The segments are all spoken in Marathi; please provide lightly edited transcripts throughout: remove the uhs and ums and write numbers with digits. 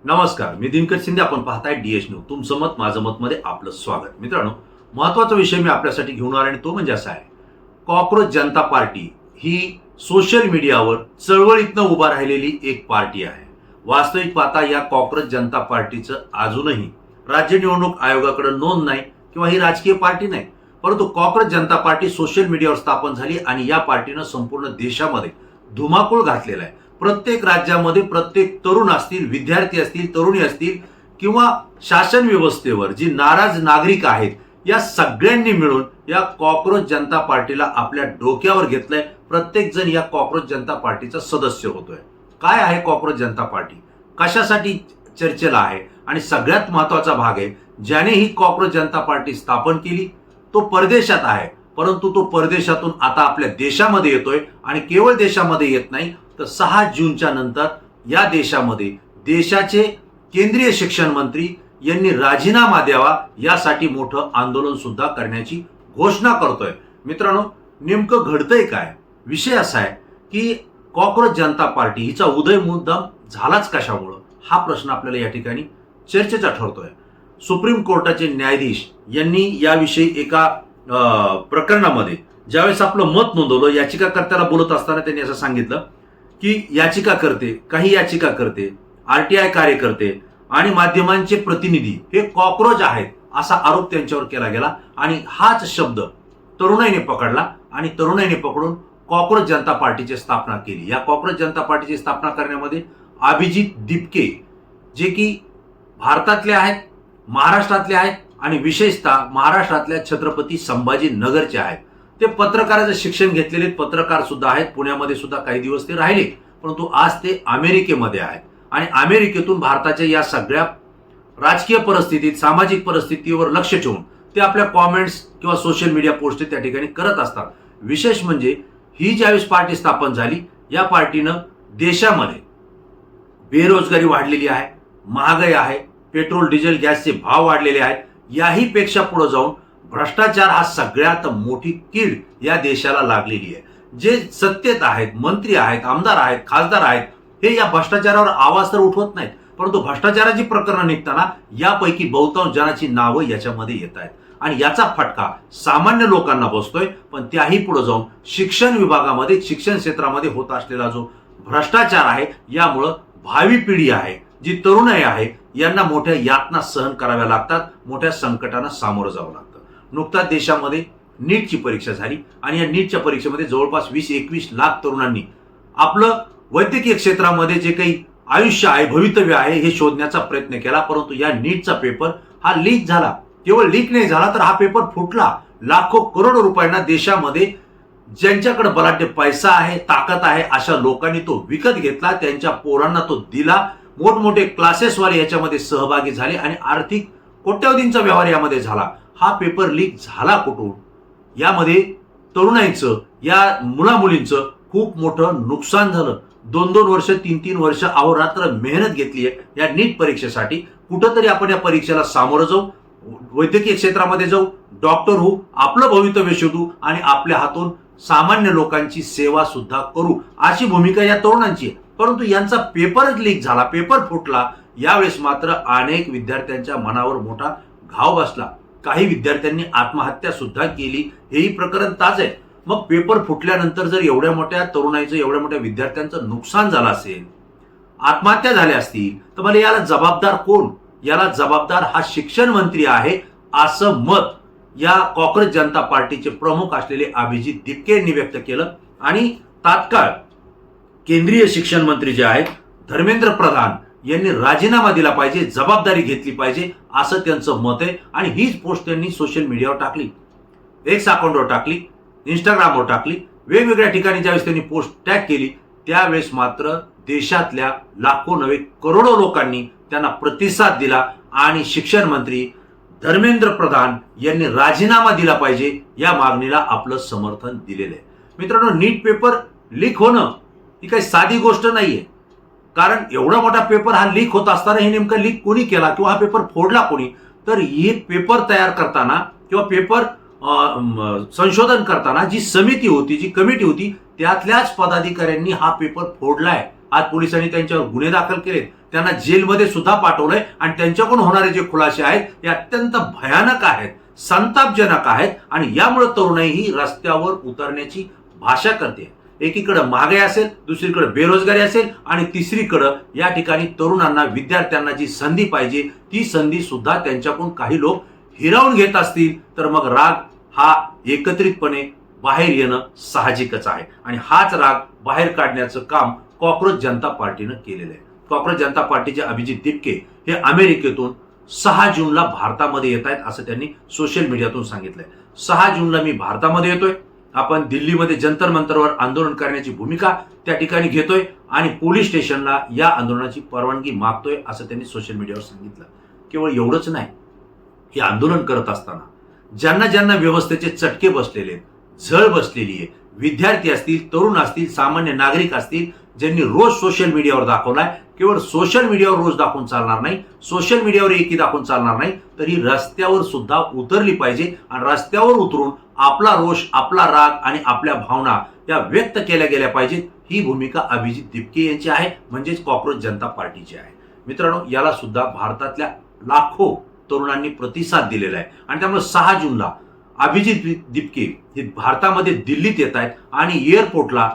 नमस्कार, मी दिनकर शिंदे. आपण पाहताय डीएच न्यूज. तुमचं मत माझं मत मध्ये आपलं स्वागत. मित्रांनो, महत्त्वाचा विषय मी आपल्यासाठी घेऊन आलो आणि तो म्हणजे असा आहे, कॉक्रोच जनता पार्टी ही सोशल मीडियावर चळवळीतनं उभा राहिलेली एक पार्टी आहे. वास्तविक पाहता या कॉक्रोच जनता पार्टीचं अजूनही राज्य निवडणूक आयोगाकडे नोंद नाही किंवा ही राजकीय पार्टी नाही, परंतु कॉक्रोच जनता पार्टी सोशल मीडियावर स्थापन झाली आणि या पार्टीनं संपूर्ण देशामध्ये धुमाकूळ घातलेला आहे. प्रत्येक राज्यामध्ये प्रत्येक तरुण असतील, विद्यार्थी असतील, तरुणी असतील किंवा शासन व्यवस्थेवर जी नाराज नागरिक आहेत, या सगळ्यांनी मिळून या कॉक्रोच जनता पार्टीला आपल्या डोक्यावर घेतलंय. प्रत्येक जण या कॉक्रोच जनता पार्टीचा सदस्य होतोय. काय आहे कॉक्रोच जनता पार्टी, कशासाठी चर्चेला आहे आणि सगळ्यात महत्वाचा भाग आहे, ज्याने ही कॉक्रोच जनता पार्टी स्थापन केली तो परदेशात आहे, परंतु तो परदेशातून आता आपल्या देशामध्ये येतोय आणि केवळ देशामध्ये येत नाही तर 6 जूनच्या नंतर या देशामध्ये देशाचे केंद्रीय शिक्षण मंत्री यांनी राजीनामा द्यावा यासाठी मोठं आंदोलन सुद्धा करण्याची घोषणा करतोय. मित्रांनो, नेमकं घडतंय काय? विषय असा आहे की कॉक्रोच जनता पार्टी हिचा उदय मुद्दाम झालाच कशामुळं, हा प्रश्न आपल्याला या ठिकाणी चर्चेचा ठरतोय. सुप्रीम कोर्टाचे न्यायाधीश यांनी याविषयी एका प्रकरणामध्ये ज्यावेळेस आपलं मत नोंदवलं, याचिकाकर्त्याला बोलत असताना त्यांनी असं सांगितलं की याचिकाकर्ते, काही याचिकाकर्ते, आरटीआय कार्यकर्ते आणि माध्यमांचे प्रतिनिधी हे कॉक्रोच आहेत असा आरोप त्यांच्यावर केला गेला आणि हाच शब्द तरुणाईने पकडला आणि तरुणाईने पकडून कॉक्रोच जनता पार्टीची स्थापना केली. या कॉक्रोच जनता पार्टीची स्थापना करण्यामध्ये अभिजित दिपके, जे की भारतातले आहेत, महाराष्ट्रातले आहेत आणि विशेषतः महाराष्ट्रातल्या छत्रपती संभाजी नगरचे आहेत. ते पत्रकाराचं शिक्षण घेतलेले पत्रकार सुद्धा आहेत. पुण्यामध्ये सुद्धा काही दिवस ते राहिले, परंतु आज ते अमेरिकेमध्ये आहेत आणि अमेरिकेतून भारताच्या या सगळ्या राजकीय परिस्थितीत, सामाजिक परिस्थितीवर लक्ष ठेवून ते आपल्या कॉमेंट्स किंवा सोशल मीडिया पोस्ट त्या ठिकाणी करत असतात. विशेष म्हणजे ही ज्यावेळेस पार्टी स्थापन झाली, या पार्टीनं देशामध्ये बेरोजगारी वाढलेली आहे, महागाई आहे, पेट्रोल डिझेल गॅसचे भाव वाढलेले आहेत, याही पेक्षा पुढे जाऊन भ्रष्टाचार हा सगळ्यात मोठी कीड या देशाला लागलेली आहे. जे सत्तेत आहेत, मंत्री आहेत, आमदार आहेत, खासदार आहेत, हे या भ्रष्टाचारावर आवाज तर उठवत नाहीत, परंतु भ्रष्टाचाराची प्रकरणं निघताना यापैकी बहुतांश जणांची नावं याच्यामध्ये येत आहेत आणि याचा फटका सामान्य लोकांना बसतोय. पण त्याही पुढे जाऊन शिक्षण विभागामध्ये, शिक्षण क्षेत्रामध्ये होत असलेला जो भ्रष्टाचार आहे, यामुळं भावी पिढी आहे, जी तरुणाई आहे, यांना मोठ्या यातना सहन कराव्या लागतात, मोठ्या संकटांना सामोरं जावं लागतं. नुकताच देशामध्ये नीटची परीक्षा झाली आणि या नीटच्या परीक्षेमध्ये जवळपास 20-21 लाख तरुणांनी आपलं वैद्यकीय क्षेत्रामध्ये जे काही आयुष्य आहे, भवितव्य आहे, हे शोधण्याचा प्रयत्न केला. परंतु या नीटचा पेपर हा लीक झाला. केवळ लीक नाही झाला तर हा पेपर फुटला. लाखो करोडो रुपयांना देशामध्ये ज्यांच्याकडे बलाढ्य पैसा आहे, ताकद आहे, अशा लोकांनी तो विकत घेतला, त्यांच्या पोरांना तो दिला. मोठमोठे क्लासेसवाले याच्यामध्ये सहभागी झाले आणि आर्थिक कोट्यवधींचा व्यवहार यामध्ये झाला. हा पेपर लीक झाला कुठून? यामध्ये तरुणाईचं, या मुलामुलींचं खूप मोठं नुकसान झालं. 2-2 वर्ष, 3-3 वर्ष अहोरात्र मेहनत घेतली आहे या नीट परीक्षेसाठी. कुठंतरी आपण या परीक्षेला सामोरं जाऊ, वैद्यकीय क्षेत्रामध्ये जाऊ, डॉक्टर होऊ, आपलं भवितव्य शोधू आणि आपल्या हातून सामान्य लोकांची सेवा सुद्धा करू, अशी भूमिका या तरुणांची आहे. परंतु यांचा पेपरच लीक झाला, पेपर फुटला. यावेळेस मात्र अनेक विद्यार्थ्यांच्या मनावर मोठा घाव बसला. काही विद्यार्थ्यांनी आत्महत्या सुद्धा केली. हेही प्रकरण ताज आहे. मग पेपर फुटल्यानंतर जर एवढ्या मोठ्या तरुणाईचं, एवढ्या मोठ्या विद्यार्थ्यांचं नुकसान झालं असेल, आत्महत्या झाल्या असतील, तर मला याला जबाबदार कोण? याला जबाबदार हा शिक्षण मंत्री आहे, असं मत या कॉक्रोच जनता पार्टीचे प्रमुख असलेले अभिजित दिपके यांनी व्यक्त केलं आणि तात्काळ केंद्रीय शिक्षण मंत्री जे आहेत धर्मेंद्र प्रधान यांनी राजीनामा दिला पाहिजे, जबाबदारी घेतली पाहिजे, असं त्यांचं मत आहे. आणि हीच पोस्ट त्यांनी सोशल मीडियावर टाकली, एक्स अकाउंटवर टाकली, इंस्टाग्रामवर टाकली. वेगवेगळ्या ठिकाणी ज्यावेळेस त्यांनी पोस्ट टॅग केली, त्यावेळेस मात्र देशातल्या लाखो नव्हे करोडो लोकांनी त्यांना प्रतिसाद दिला आणि शिक्षण मंत्री धर्मेंद्र प्रधान यांनी राजीनामा दिला पाहिजे या मागणीला आपलं समर्थन दिलेलं आहे. मित्रांनो, नीट पेपर लीक होणं ही काही साधी गोष्ट नाहीये. कारण एवढा मोठा पेपर हा लीक होत असताना हे नेमकं लीक कोणी केला किंवा हा पेपर फोडला कोणी? तर हे पेपर तयार करताना किंवा पेपर संशोधन करताना जी समिती होती, जी कमिटी होती, त्यातल्याच पदाधिकाऱ्यांनी हा पेपर फोडलाय. आज पोलिसांनी त्यांच्यावर गुन्हे दाखल केलेत. त्यांना जेलमध्ये सुद्धा पाठवलंय आणि त्यांच्याकडून होणारे जे खुलासे आहेत हे अत्यंत भयानक आहेत, संतापजनक आहेत आणि यामुळे तरुणाई ही रस्त्यावर उतरण्याची भाषा करते. एकीकडे महागाई असेल, दुसरीकडे बेरोजगारी असेल आणि तिसरीकडे या ठिकाणी तरुणांना, विद्यार्थ्यांना जी संधी पाहिजे ती संधी सुद्धा त्यांच्याकडून काही लोक हिरावून घेत असतील तर मग राग हा एकत्रितपणे बाहेर येणं साहजिकच आहे आणि हाच राग बाहेर काढण्याचं काम कॉक्रोच जनता पार्टीनं केलेलं आहे. कॉक्रोच जनता पार्टीचे अभिजित दिपके हे अमेरिकेतून 6 जूनला भारतामध्ये येत आहेत असं त्यांनी सोशल मीडियातून सांगितलंय. 6 जूनला मी भारतामध्ये येतोय, आपण दिल्लीमध्ये जंतर मंतरवर आंदोलन करण्याची भूमिका त्या ठिकाणी घेतोय आणि पोलीस स्टेशनला या आंदोलनाची परवानगी मागतोय असं त्यांनी सोशल मीडियावर सांगितलं. केवळ एवढंच नाही, हे आंदोलन करत असताना ज्यांना ज्यांना व्यवस्थेचे चटके बसलेले आहेत, झळ बसलेली आहे, विद्यार्थी असतील, तरुण असतील, सामान्य नागरिक असतील, ज्यांनी रोज सोशल मीडियावर दाखवलाय, केवळ सोशल मीडियावर रोज दाखवून चालणार नाही, सोशल मीडियावर एकी दाखवून चालणार नाही, तर ही रस्त्यावर सुद्धा उतरली पाहिजे आणि रस्त्यावर उतरून आपला रोष, आपला राग आणि आपल्या भावना या व्यक्त केल्या गेल्या पाहिजेत. ही भूमिका अभिजित दिपके यांची आहे, म्हणजेच कॉक्रोच जनता पार्टीची आहे. मित्रांनो, याला सुद्धा भारतातल्या लाखो तरुणांनी प्रतिसाद दिलेला आहे आणि त्यामुळे 6 जूनला अभिजित दिपके हे भारतामध्ये दिल्लीत येत आहेत आणि एअरपोर्टला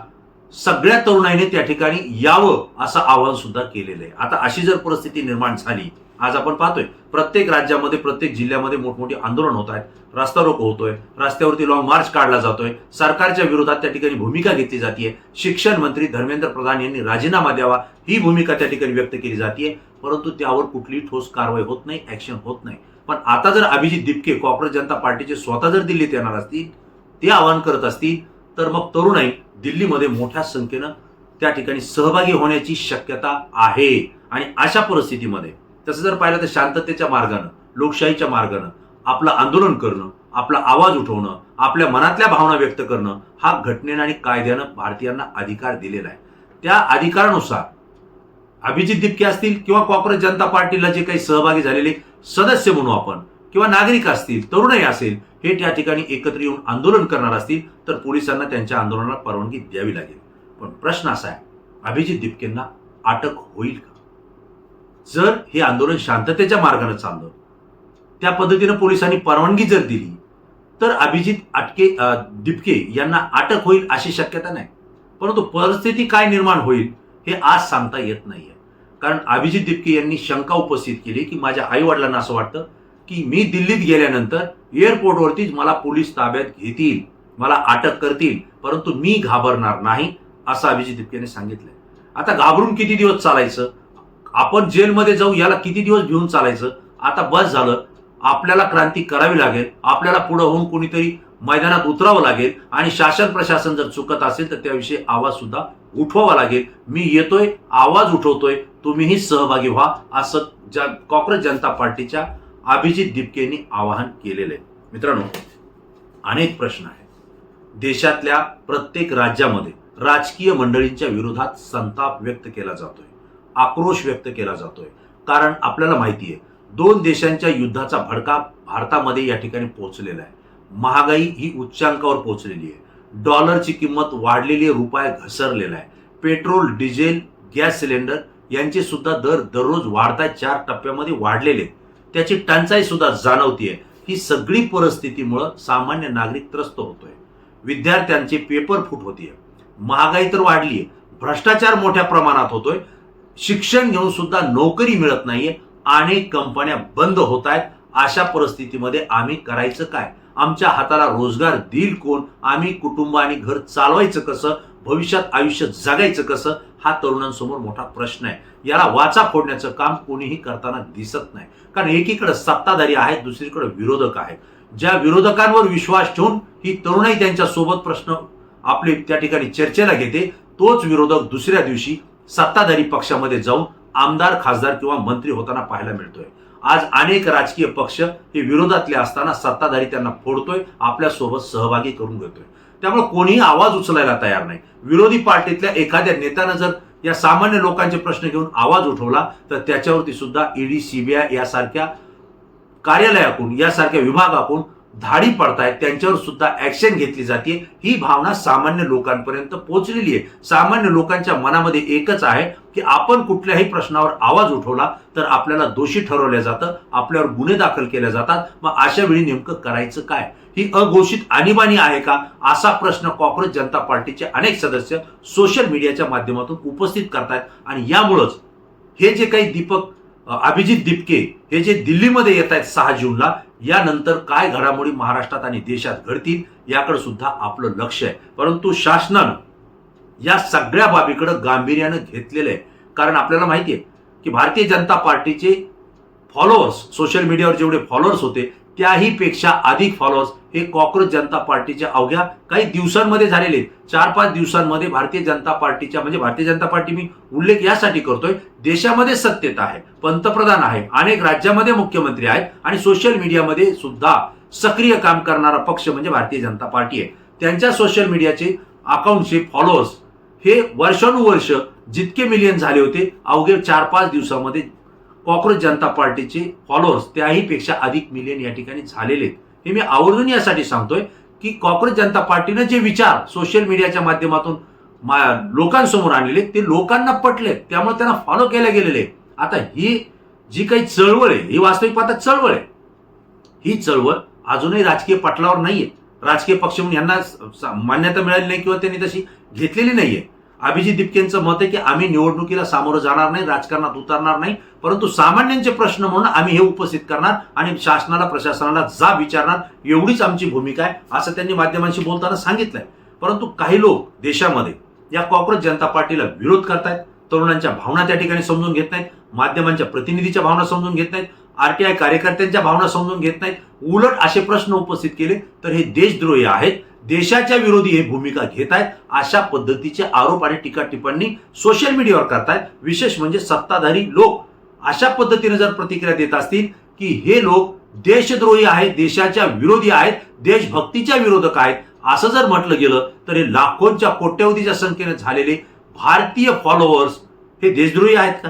सगळ्या तरुणाईने त्या ठिकाणी यावं असं आवाहन सुद्धा केलेलं आहे. आता अशी जर परिस्थिती निर्माण झाली, आज आपण पाहतोय प्रत्येक राज्यामध्ये, प्रत्येक जिल्ह्यामध्ये मोठमोठी आंदोलन होत आहेत, रस्ता रोको होतोय, रस्त्यावरती लॉंग मार्च काढला जातोय, सरकारच्या विरोधात त्या ठिकाणी भूमिका घेतली जाते. शिक्षण मंत्री धर्मेंद्र प्रधान यांनी राजीनामा द्यावा ही भूमिका त्या ठिकाणी व्यक्त केली जाते, परंतु त्यावर कुठलीही ठोस कारवाई होत नाही, ऍक्शन होत नाही. पण आता जर अभिजित दिपके कॉक्रोच जनता पार्टीचे स्वतः जर दिल्लीत येणार असतील, ते आवाहन करत असतील, तर मग तरुणाई दिल्लीमध्ये मोठ्या संख्येनं त्या ठिकाणी सहभागी होण्याची शक्यता आहे. आणि अशा परिस्थितीमध्ये तसं जर पाहिलं तर शांततेच्या मार्गानं, लोकशाहीच्या मार्गानं आपलं आंदोलन करणं, आपला आवाज उठवणं, आपल्या मनातल्या भावना व्यक्त करणं हा घटनेनं आणि कायद्यानं भारतीयांना अधिकार दिलेला आहे. त्या अधिकारानुसार अभिजित दिपके असतील किंवा कॉक्रोच जनता पार्टीला जे काही सहभागी झालेले सदस्य म्हणू आपण, किंवा नागरिक असतील, तरुणाई असेल, हे त्या ठिकाणी एकत्र येऊन आंदोलन करणार असतील तर पोलिसांना त्यांच्या आंदोलनाला परवानगी द्यावी लागेल. पण प्रश्न असा आहे, अभिजित दिपकेंना अटक होईल का? जर हे आंदोलन शांततेच्या मार्गाने चाललं, त्या पद्धतीने पोलिसांनी परवानगी जर दिली तर अभिजित दिपके यांना अटक होईल अशी शक्यता नाही. परंतु परिस्थिती काय निर्माण होईल हे आज सांगता येत नाहीये. कारण अभिजित दिपके यांनी शंका उपस्थित केली की माझ्या आई वडिलांना असं वाटतं की मी दिल्लीत गेल्यानंतर एअरपोर्टवरतीच मला पोलीस ताब्यात घेतील, मला अटक करतील, परंतु मी घाबरणार नाही असं अभिजित दिपकेने सांगितलंय. आता घाबरून किती दिवस चालायचं? आपण जेलमध्ये जाऊ याला किती दिवस घेऊन चालायचं? आता बस झालं, आपल्याला क्रांती करावी लागेल, आपल्याला पुढे होऊन कोणीतरी मैदानात उतरावं लागेल आणि शासन प्रशासन जर चुकत असेल तर त्याविषयी आवाज सुद्धा उठवावा लागेल. मी येतोय, आवाज उठवतोय, तुम्हीही सहभागी व्हा असं कॉक्रोच जनता पार्टीच्या अभिजित दिपकेंनी आवाहन केलेलं आहे. मित्रांनो, अनेक प्रश्न आहेत. देशातल्या प्रत्येक राज्यामध्ये राजकीय मंडळींच्या विरोधात संताप व्यक्त केला जातोय, आक्रोश व्यक्त केला जातोय. कारण आपल्याला माहिती आहे 2 देशांच्या युद्धाचा भडका भारतामध्ये या ठिकाणी पोहोचलेला आहे. महागाई ही उच्चांकावर पोहोचलेली आहे, डॉलरची किंमत वाढलेली आहे, रुपया घसरलेला आहे, पेट्रोल, डिझेल, गॅस सिलेंडर यांचे सुद्धा दर दररोज वाढतायत, 4 टप्प्यामध्ये वाढलेले, त्याची टंचाई सुद्धा जाणवतीये. ही सगळी परिस्थितीमुळे सामान्य नागरिक त्रस्त होतोय, विद्यार्थ्यांचे पेपर फुट होतीये, महागाई तर वाढली आहे, भ्रष्टाचार मोठ्या प्रमाणात होतोय, शिक्षण घेऊन सुद्धा नोकरी मिळत नाहीये, अनेक कंपन्या बंद होत आहेत. अशा परिस्थितीमध्ये आम्ही करायचं काय? आमच्या हाताला रोजगार देईल कोण? आम्ही कुटुंब आणि घर चालवायचं कसं? भविष्यात आयुष्य जगायचं कसं? हा तरुणांसमोर मोठा प्रश्न आहे. याला वाचा फोडण्याचं काम कोणीही करताना दिसत नाही. कारण एकीकडे सत्ताधारी आहेत, दुसरीकडे विरोधक आहेत. ज्या विरोधकांवर विश्वास ठेवून ही तरुणाई त्यांच्या सोबत प्रश्न आपले त्या ठिकाणी चर्चेला घेते, तोच विरोधक दुसऱ्या दिवशी सत्ताधारी पक्षामध्ये जाऊन आमदार, खासदार किंवा मंत्री होताना पाहायला मिळतोय. आज अनेक राजकीय पक्ष हे विरोधातले असताना सत्ताधारी त्यांना फोडतोय, आपल्या सोबत सहभागी करून घेतोय. त्यामुळे कोणीही आवाज उचलायला तयार नाही. विरोधी पार्टीतल्या एखाद्या नेत्यानं जर या सामान्य लोकांचे प्रश्न घेऊन आवाज उठवला तर त्याच्यावरती सुद्धा ईडी, सीबीआय यासारख्या कार्यालयाकडून, यासारख्या विभागाकडून धाडी पडतायत त्यांच्यावर सुद्धा ऍक्शन घेतली जाते, ही भावना सामान्य लोकांपर्यंत पोहोचलेली आहे. सामान्य लोकांच्या मनामध्ये एकच आहे की आपण कुठल्याही प्रश्नावर आवाज उठवला तर आपल्याला दोषी ठरवलं जातं, आपल्यावर गुन्हे दाखल केले जातात. मग अशा वेळी नेमकं करायचं काय? ही अघोषित आणीबाणी आहे का, असा प्रश्न कॉक्रोच जनता पार्टीचे अनेक सदस्य सोशल मीडियाच्या माध्यमातून उपस्थित करतायत. आणि यामुळंच हे जे काही अभिजित दिपके हे जे दिल्लीमध्ये येत आहेत 6 जूनला, यानंतर काय घडामोडी महाराष्ट्रात आणि देशात घडतील याकडे सुद्धा आपलं लक्ष आहे. परंतु शासनानं या सगळ्या बाबीकडे गांभीर्यानं घेतलेलं आहे. कारण आपल्याला माहिती आहे की भारतीय जनता पार्टीचे फॉलोअर्स, सोशल मीडियावर जेवढे फॉलोअर्स होते त्याही पेक्षा अधिक फॉलोअर्स हे कॉक्रोच जनता पार्टीच्या अवघ्या काही दिवसांमध्ये झालेले. 4-5 दिवसांमध्ये भारतीय जनता पार्टीच्या, म्हणजे भारतीय जनता पार्टी मी उल्लेख यासाठी करतोय, देशामध्ये सत्तेत आहे, पंतप्रधान आहे, अनेक राज्यामध्ये मुख्यमंत्री आहेत आणि सोशल मीडियामध्ये सुद्धा सक्रिय काम करणारा पक्ष म्हणजे भारतीय जनता पार्टी आहे. त्यांच्या सोशल मीडियाचे अकाउंटचे फॉलोअर्स हे वर्षानुवर्ष जितके मिलियन झाले होते, अवघे 4-5 दिवसामध्ये कॉक्रोच जनता पार्टीचे फॉलोअर्स त्याही पेक्षा अधिक मिलियन या ठिकाणी झालेले आहेत. हे मी आवर्जून यासाठी सांगतोय की कॉक्रोच जनता पार्टीनं जे विचार सोशल मीडियाच्या माध्यमातून लोकांसमोर आणलेले ते लोकांना पटले, त्यामुळे त्यांना फॉलो केले गेलेले. आता ही जी काही चळवळ आहे ही वास्तविक पाहता चळवळ आहे. ही चळवळ अजूनही राजकीय पटलावर नाहीये. राजकीय पक्ष म्हणून यांना मान्यता मिळाली नाही किंवा त्यांनी तशी घेतलेली नाहीये. अभिजित दिपकेंचं मत आहे की आम्ही निवडणुकीला सामोरं जाणार नाही, राजकारणात उतरणार नाही, परंतु सामान्यांचे प्रश्न म्हणून आम्ही हे उपस्थित करणार आणि शासनाला, प्रशासनाला जाब विचारणार, एवढीच आमची भूमिका आहे, असं त्यांनी माध्यमांशी बोलताना सांगितलंय. परंतु काही लोक देशामध्ये या कॉक्रोच जनता पार्टीला विरोध करतायत, तरुणांच्या भावना त्या ठिकाणी समजून घेत नाहीत, माध्यमांच्या प्रतिनिधीच्या भावना समजून घेत नाहीत, आरटीआय कार्यकर्त्यांच्या भावना समजून घेत नाहीत. उलट असे प्रश्न उपस्थित केले तर हे देशद्रोही आहेत, देशाच्या विरोधी हे भूमिका घेत आहेत, अशा पद्धतीचे आरोप आणि टीका टिप्पणी सोशल मीडियावर करतायत. विशेष म्हणजे सत्ताधारी लोक अशा पद्धतीने जर प्रतिक्रिया देत असतील की हे लोक देशद्रोही आहेत, देशाच्या विरोधी आहेत, देशभक्तीच्या विरोधक आहेत, असं जर म्हटलं गेलं तर हे लाखोंच्या, कोट्यवधीच्या संख्येने झालेले भारतीय फॉलोअर्स हे देशद्रोही आहेत का?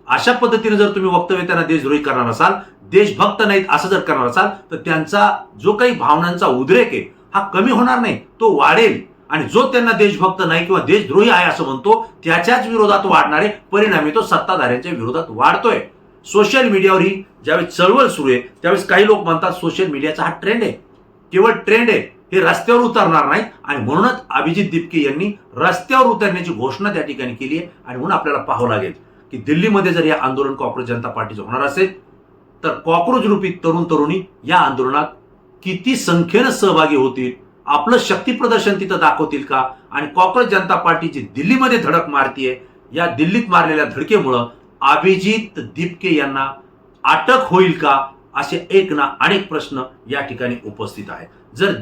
अशा पद्धतीने जर तुम्ही वक्तव्य त्यांना देशद्रोही करणार असाल, देशभक्त नाहीत असं जर करणार असाल, तर त्यांचा जो काही भावनांचा उद्रेक आहे हा कमी होणार नाही, तो वाढेल. आणि जो त्यांना देशभक्त नाही किंवा देशद्रोही आहे असं म्हणतो त्याच्याच विरोधात वाढणारे परिणामी तो सत्ताधाऱ्यांच्या विरोधात वाढतोय. सोशल मीडियावर ही ज्यावेळेस चळवळ सुरू आहे त्यावेळेस काही लोक म्हणतात सोशल मीडियाचा हा ट्रेंड आहे, केवळ ट्रेंड आहे, हे रस्त्यावर उतरणार नाही. आणि म्हणूनच अभिजित दिपके यांनी रस्त्यावर उतरण्याची घोषणा त्या ठिकाणी केली आहे. आणि म्हणून आपल्याला पाहावं लागेल की दिल्लीमध्ये जर हे आंदोलन कॉक्रोच जनता पार्टीचं होणार असेल तर कॉक्रोच रूपी तरुण तरुणी या आंदोलनात किती संख्येनं सहभागी होतील, आपलं शक्ती प्रदर्शन तिथं दाखवतील का, आणि कॉक्रोच जनता पार्टीची दिल्लीमध्ये धडक मारतीये, या दिल्लीत मारलेल्या धडकेमुळं अभिजित दिपके यांना अटक होईल का, असे एक ना अनेक प्रश्न या ठिकाणी उपस्थित आहेत. जर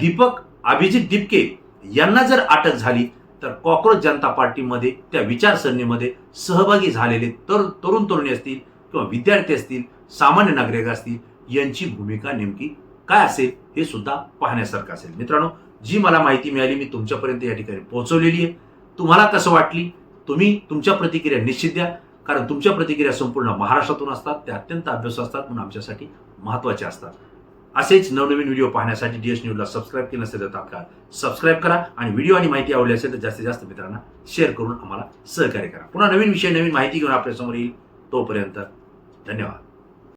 अभिजित दिपके यांना जर अटक झाली तर कॉक्रोच जनता पार्टीमध्ये, त्या विचारसरणीमध्ये सहभागी झालेले तरुण तरुणी असतील किंवा विद्यार्थी असतील, सामान्य नागरिक असतील, यांची भूमिका नेमकी काय असेल हे सुद्धा पाहण्यासारखं असेल. मित्रांनो, जी मला माहिती मिळाली मी तुमच्यापर्यंत या ठिकाणी पोहोचवलेली आहे. तुम्हाला कसं वाटली? तुम्ही तुमच्या प्रतिक्रिया निश्चित द्या, कारण तुमच्या प्रतिक्रिया संपूर्ण महाराष्ट्रातून असतात, त्या अत्यंत अभ्यास असतात, म्हणून आमच्यासाठी महत्त्वाच्या असतात. असेच नवनवीन व्हिडिओ पाहण्यासाठी DS न्यूजला सबस्क्राईब केलं नसेल तर तात्काळ सबस्क्राईब करा आणि व्हिडिओ आणि माहिती आवडली असेल तर जास्तीत जास्त मित्रांना शेअर करून आम्हाला सहकार्य करा. पुन्हा नवीन विषय, नवीन माहिती घेऊन आपल्यासमोर येईल. तोपर्यंत धन्यवाद.